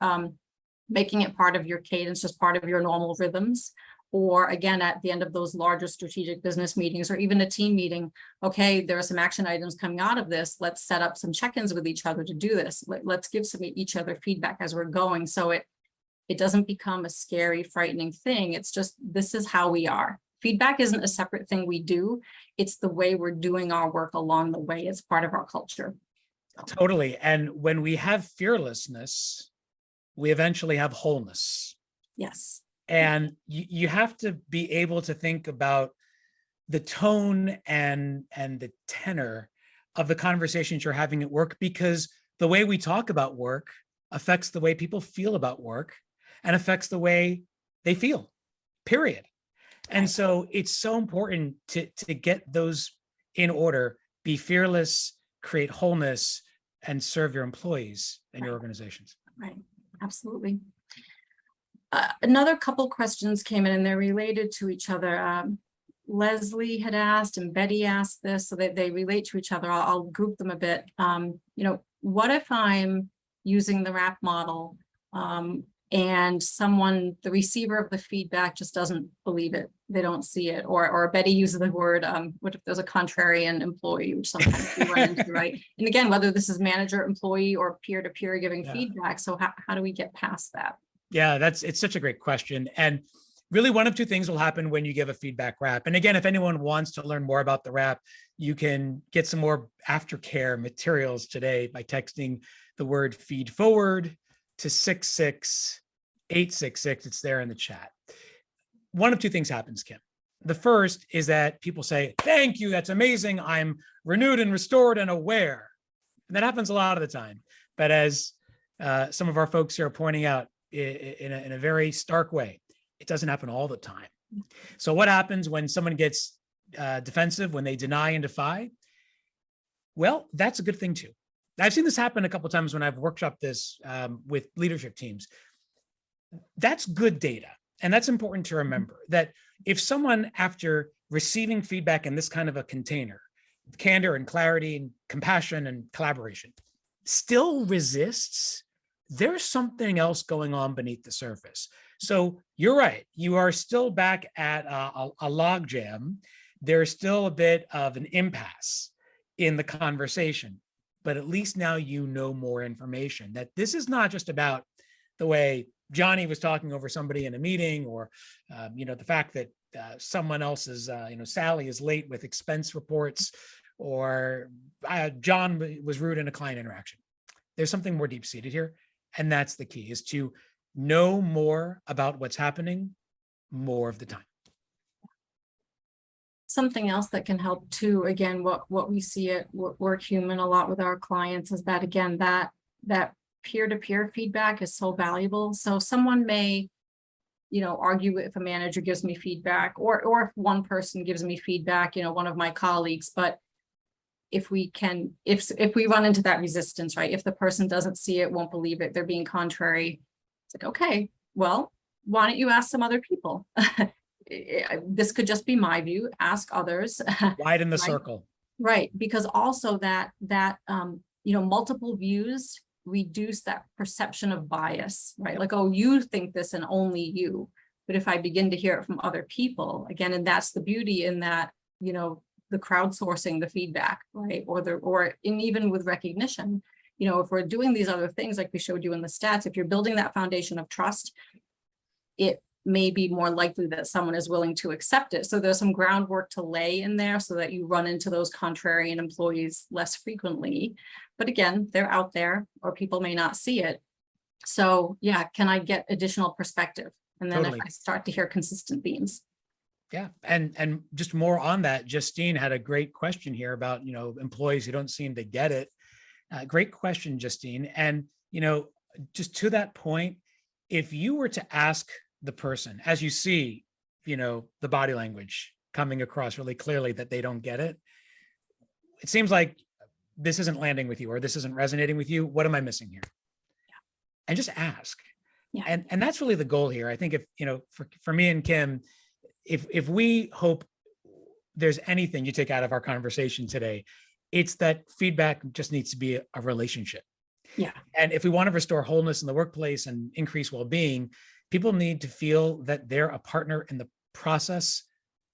making it part of your cadence, just part of your normal rhythms. Or again, at the end of those larger strategic business meetings, or even a team meeting, okay, there are some action items coming out of this. Let's set up some check-ins with each other to do this. Let's give each other feedback as we're going. So it doesn't become a scary, frightening thing. It's just, this is how we are. Feedback isn't a separate thing we do. It's the way we're doing our work along the way. It's part of our culture. Totally. And when we have fearlessness, we eventually have wholeness. Yes. And you have to be able to think about the tone and the tenor of the conversations you're having at work, because the way we talk about work affects the way people feel about work and affects the way they feel, period. And so it's so important to get those in order, be fearless, create wholeness, and serve your employees and your organizations. Right, absolutely. Another couple questions came in and they're related to each other. Leslie had asked and Betty asked this, so that they relate to each other. I'll group them a bit. What if I'm using the RAP model and someone, the receiver of the feedback, just doesn't believe it? They don't see it. Or Betty uses the word, what if there's a contrarian employee, which sometimes we run into, right? And again, whether this is manager, employee, or peer-to-peer giving feedback. So how do we get past that? Yeah, it's such a great question. And really one of 2 things will happen when you give a feedback RAP. And again, if anyone wants to learn more about the RAP, you can get some more aftercare materials today by texting the word feed forward to 66866. It's there in the chat. One of 2 things happens, Kim. The first is that people say, thank you, that's amazing. I'm renewed and restored and aware. And that happens a lot of the time. But as some of our folks here are pointing out, in a very stark way, it doesn't happen all the time. So what happens when someone gets defensive, when they deny and defy? Well, that's a good thing too. I've seen this happen a couple of times when I've workshopped this with leadership teams. That's good data. And that's important to remember, that if someone, after receiving feedback in this kind of a container, candor and clarity and compassion and collaboration, still resists, there's something else going on beneath the surface. So you're right. You are still back at a log jam. There's still a bit of an impasse in the conversation, but at least now you know more information, that this is not just about the way Johnny was talking over somebody in a meeting, or the fact that someone else's, Sally is late with expense reports, or John was rude in a client interaction. There's something more deep-seated here. And that's the key, is to know more about what's happening more of the time. Something else that can help too, again, what we see at Workhuman a lot with our clients is that, again, that peer-to-peer feedback is so valuable. So someone may, argue if a manager gives me feedback, or if one person gives me feedback, one of my colleagues, but if we run into that resistance, right? If the person doesn't see it, won't believe it, they're being contrary, it's like, okay, well, why don't you ask some other people? This could just be my view, ask others. Widen the right? circle. Right, because also that multiple views reduce that perception of bias, right? Like, oh, you think this and only you. But if I begin to hear it from other people, again, and that's the beauty in that, you know, the crowdsourcing the feedback, right? Or even with recognition, you know, if we're doing these other things, like we showed you in the stats, if you're building that foundation of trust, it may be more likely that someone is willing to accept it. So there's some groundwork to lay in there so that you run into those contrarian employees less frequently. But again, they're out there, or people may not see it. So yeah, can I get additional perspective? And then Totally. if I start to hear consistent themes. Yeah. And just more on that, Justine had a great question here about, you know, employees who don't seem to get it. Great question, Justine. And, you know, just to that point, if you were to ask the person, as you see, you know, the body language coming across really clearly that they don't get it, it seems like this isn't landing with you, or this isn't resonating with you. What am I missing here? Yeah. And just ask. Yeah. And that's really the goal here. I think if, you know, for me and Kim, if we hope there's anything you take out of our conversation today, it's that feedback just needs to be a relationship. Yeah. And if we want to restore wholeness in the workplace and increase well-being, people need to feel that they're a partner in the process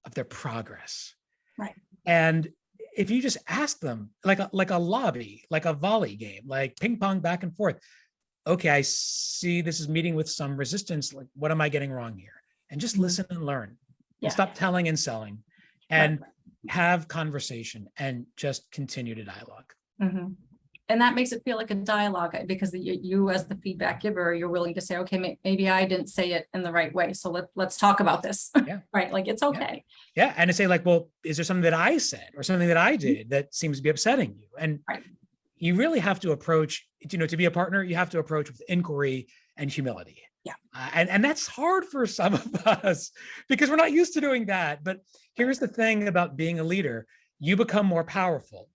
of their progress. Right. And if you just ask them, like a lobby, like a volley game, like ping pong back and forth. Okay, I see this is meeting with some resistance. Like, what am I getting wrong here? And just listen and learn. Yeah. And stop telling and selling, and have conversation and just continue to dialogue. Mm-hmm. And that makes it feel like a dialogue, because you as the feedback giver, you're willing to say, okay, maybe I didn't say it in the right way. So let's talk about this. Yeah. Right. Like, it's okay. Yeah. And to say like, well, is there something that I said or something that I did that seems to be upsetting you? And you really have to approach, you know, to be a partner, you have to approach with inquiry and humility. Yeah. And that's hard for some of us because we're not used to doing that. But here's the thing about being a leader: you become more powerful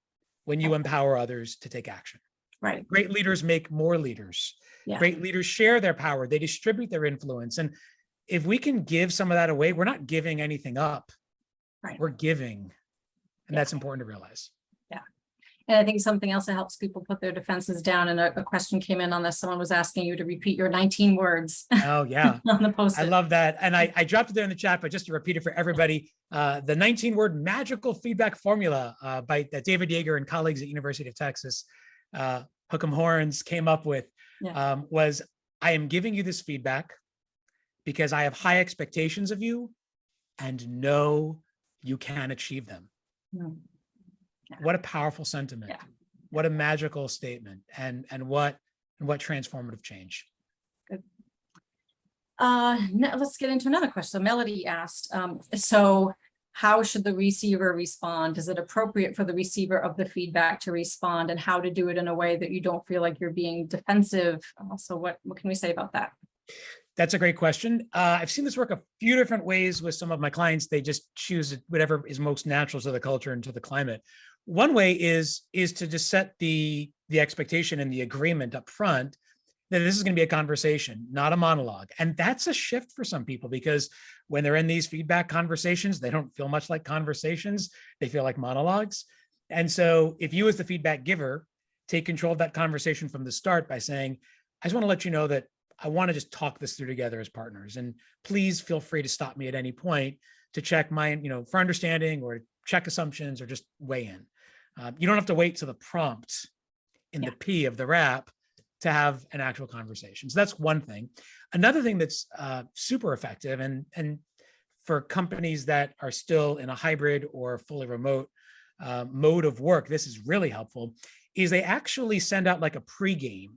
when you empower others to take action. Right. Great leaders make more leaders. Yeah. Great leaders share their power. They distribute their influence. And if we can give some of that away, we're not giving anything up. Right. We're giving. And that's important to realize. Yeah. And I think something else that helps people put their defenses down, and a question came in on this. Someone was asking you to repeat your 19 words. Oh, yeah. On the post. I love that. And I dropped it there in the chat, but just to repeat it for everybody, the 19-word magical feedback formula by David Yeager and colleagues at University of Texas, Hook'em Horns, came up with was, I am giving you this feedback because I have high expectations of you and know you can achieve them. What a powerful sentiment. Yeah. What a magical statement, and what transformative change. Good. Now let's get into another question. So Melody asked, so how should the receiver respond? Is it appropriate for the receiver of the feedback to respond, and how to do it in a way that you don't feel like you're being defensive? So what can we say about that? That's a great question. I've seen this work a few different ways with some of my clients. They just choose whatever is most natural to the culture and to the climate. One way is to just set the expectation and the agreement up front that this is going to be a conversation, not a monologue. And that's a shift for some people, because when they're in these feedback conversations, they don't feel much like conversations. They feel like monologues. And so if you as the feedback giver take control of that conversation from the start by saying, I just want to let you know that I want to just talk this through together as partners. And please feel free to stop me at any point to check my, for understanding or check assumptions or just weigh in. You don't have to wait to the prompt in the P of the wrap to have an actual conversation. So that's one thing. Another thing that's super effective, and for companies that are still in a hybrid or fully remote mode of work, this is really helpful, is they actually send out like a pregame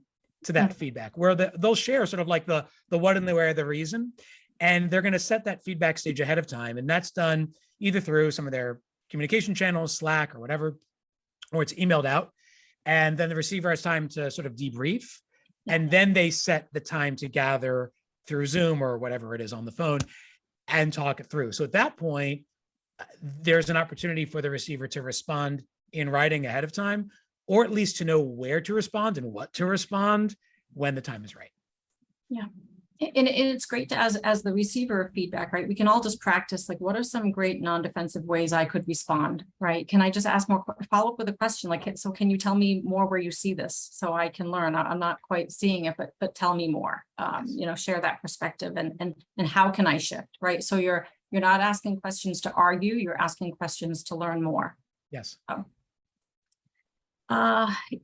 to that feedback where they'll share sort of like the what and the where, the reason, and they're going to set that feedback stage ahead of time. And that's done either through some of their communication channels, Slack or whatever, or it's emailed out. And then the receiver has time to sort of debrief. And then they set the time to gather through Zoom or whatever it is on the phone and talk it through. So at that point, there's an opportunity for the receiver to respond in writing ahead of time, or at least to know where to respond and what to respond when the time is right. Yeah. And it's great to, as the receiver of feedback, right? We can all just practice, like, what are some great non-defensive ways I could respond, right? Can I just ask more, follow up with a question like, so can you tell me more where you see this so I can learn? I'm not quite seeing it, but tell me more. You know, share that perspective and how can I shift, right? So you're not asking questions to argue, you're asking questions to learn more. Yes.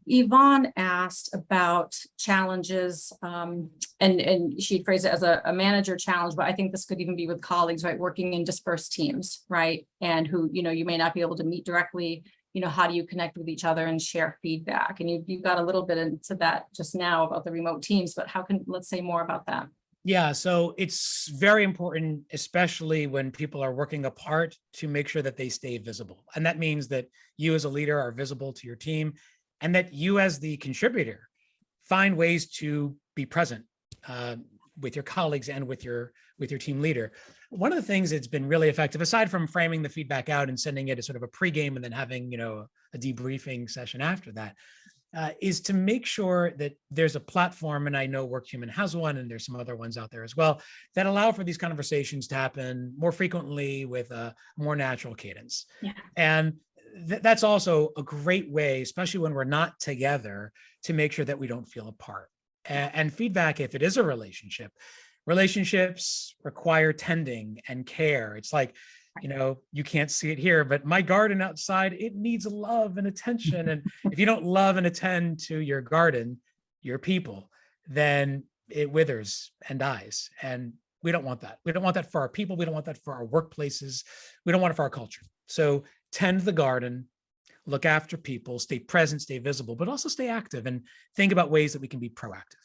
Yvonne asked about challenges, and she phrased it as a manager challenge, but I think this could even be with colleagues, right? Working in dispersed teams, right? And who, you know, you may not be able to meet directly, you know, how do you connect with each other and share feedback? And you got a little bit into that just now about the remote teams, but let's say more about that. Yeah, so it's very important, especially when people are working apart, to make sure that they stay visible. And that means that you as a leader are visible to your team, and that you as the contributor find ways to be present with your colleagues and with your team leader. One of the things that's been really effective, aside from framing the feedback out and sending it as sort of a pregame and then having, you know, a debriefing session after that, is to make sure that there's a platform, and I know Workhuman has one, and there's some other ones out there as well, that allow for these conversations to happen more frequently with a more natural cadence. Yeah. And that's also a great way, especially when we're not together, to make sure that we don't feel apart. And feedback, if it is a relationship, relationships require tending and care. It's like, you know, you can't see it here, but my garden outside, it needs love and attention. And if you don't love and attend to your garden, your people, then it withers and dies. And we don't want that. We don't want that for our people. We don't want that for our workplaces. We don't want it for our culture. So tend the garden, look after people, stay present, stay visible, but also stay active and think about ways that we can be proactive.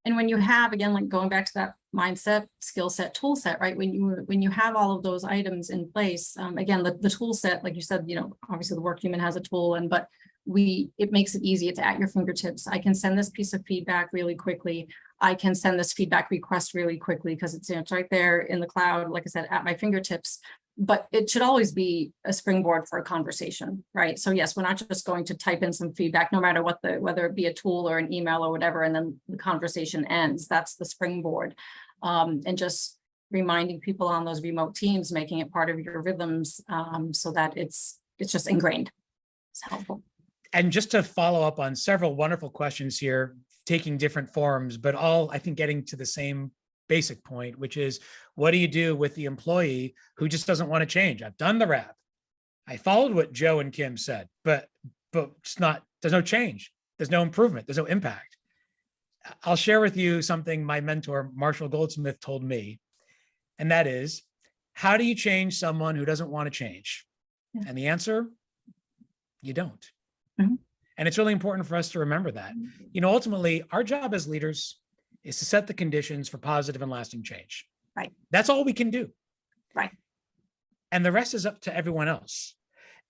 And when you have, again, like going back to that mindset, skill set, tool set, right? When you have all of those items in place, again, the tool set, like you said, you know, obviously the Workhuman has a tool, but it makes it easy. It's at your fingertips. I can send this piece of feedback really quickly. I can send this feedback request really quickly because it's, you know, it's right there in the cloud, like I said, at my fingertips. But it should always be a springboard for a conversation, right? So yes, we're not just going to type in some feedback, no matter what whether it be a tool or an email or whatever, and then the conversation ends. That's the springboard. And just reminding people on those remote teams, making it part of your rhythms, so that it's just ingrained. It's helpful. And just to follow up on several wonderful questions here, taking different forms, but all, I think, getting to the same basic point, which is, what do you do with the employee who just doesn't want to change? I've done the wrap. I followed what Joe and Kim said, but it's not, there's no change. There's no improvement. There's no impact. I'll share with you something my mentor, Marshall Goldsmith, told me. And that is, how do you change someone who doesn't want to change? Yeah. And the answer, you don't. Mm-hmm. And it's really important for us to remember that. You know, ultimately, our job as leaders is to set the conditions for positive and lasting change. Right. That's all we can do. Right. And the rest is up to everyone else.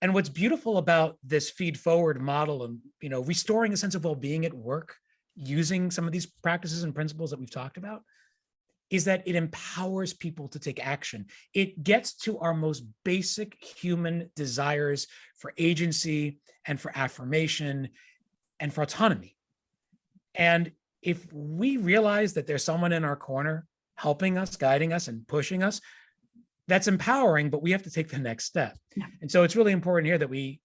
And what's beautiful about this feed forward model and, you know, restoring a sense of well-being at work, using some of these practices and principles that we've talked about, is that it empowers people to take action. It gets to our most basic human desires for agency and for affirmation and for autonomy. And if we realize that there's someone in our corner helping us, guiding us, and pushing us, that's empowering, but we have to take the next step. Yeah. And so it's really important here that we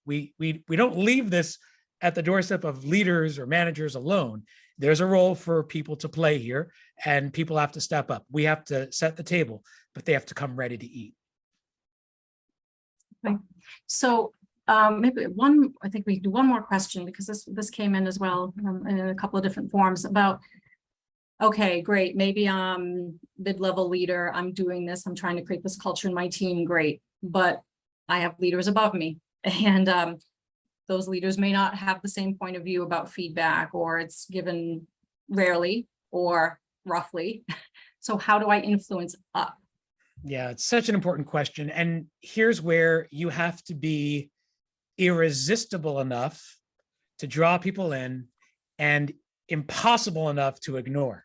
don't leave this at the doorstep of leaders or managers alone. There's a role for people to play here, and people have to step up. We have to set the table, but they have to come ready to eat. Okay. So maybe I think we can do one more question, because this came in as well in a couple of different forms about, okay, great, maybe I'm mid-level leader, I'm doing this, I'm trying to create this culture in my team, great, but I have leaders above me, and those leaders may not have the same point of view about feedback, or it's given rarely or roughly. So how do I influence up? Yeah, it's such an important question. And here's where you have to be irresistible enough to draw people in and impossible enough to ignore.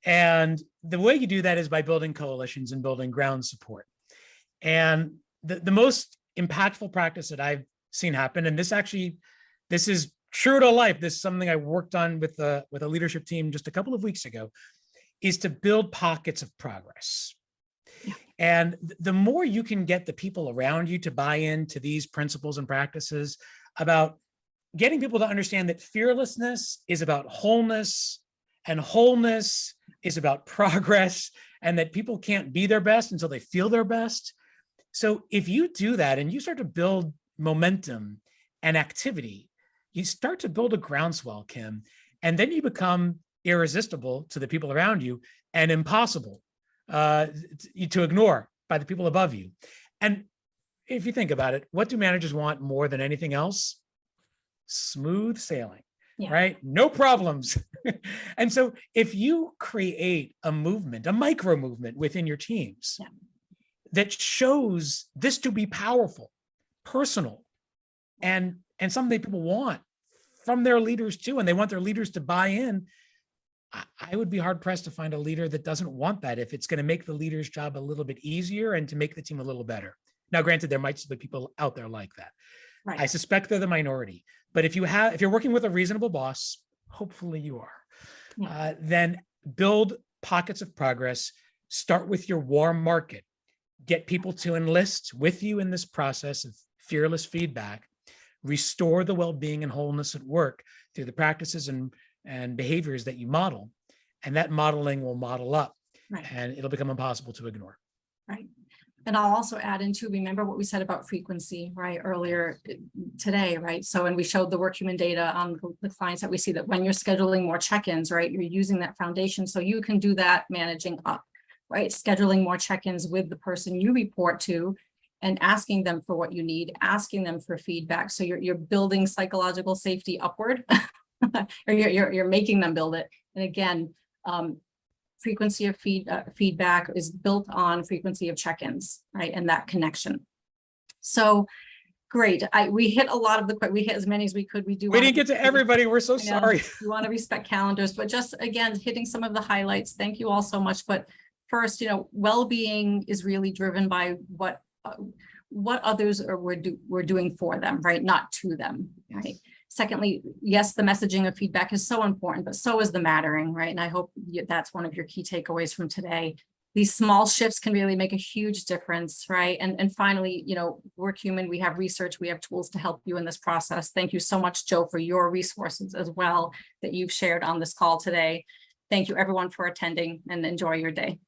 And the way you do that is by building coalitions and building ground support. And the most impactful practice that I've seen happen, and this is true to life, this is something I worked on with a leadership team just a couple of weeks ago, is to build pockets of progress. Yeah. And the more you can get the people around you to buy into these principles and practices about getting people to understand that fearlessness is about wholeness, and wholeness is about progress, and that people can't be their best until they feel their best. So if you do that and you start to build momentum and activity, you start to build a groundswell, Kim, and then you become irresistible to the people around you and impossible to ignore by the people above you. And if you think about it, what do managers want more than anything else? Smooth sailing, Yeah. right? No problems. And so if you create a movement, a micro movement within your teams, Yeah. that shows this to be powerful, personal, and something that people want from their leaders too, and they want their leaders to buy in, I would be hard pressed to find a leader that doesn't want that, if it's going to make the leader's job a little bit easier and to make the team a little better. Now, granted, there might still be people out there like that. Right. I suspect they're the minority, but if you're working with a reasonable boss, hopefully you are, Yeah. then build pockets of progress. Start with your warm market. Get people to enlist with you in this process of fearless feedback. Restore the well-being and wholeness at work through the practices and behaviors that you model. And that modeling will model up, Right. and it'll become impossible to ignore. Right. And I'll also add into, remember what we said about frequency, right, earlier today, right? So, and we showed the Workhuman data on the clients that we see, that when you're scheduling more check-ins, right, you're using that foundation. So you can do that managing up, right? Scheduling more check-ins with the person you report to and asking them for what you need, asking them for feedback. So you're building psychological safety upward, or you're making them build it. And again, frequency of feedback is built on frequency of check-ins, right? And that connection. So great. We hit a lot of we hit as many as we could. We didn't get to everybody. We're so sorry. We want to respect calendars, but just again, hitting some of the highlights. Thank you all so much. But first, well-being is really driven by what others we're doing for them, right? Not to them, right? Secondly, yes, the messaging of feedback is so important, but so is the mattering, right? And I hope that's one of your key takeaways from today. These small shifts can really make a huge difference, right? And finally, Workhuman, we have research, we have tools to help you in this process. Thank you so much, Joe, for your resources as well that you've shared on this call today. Thank you everyone for attending, and enjoy your day.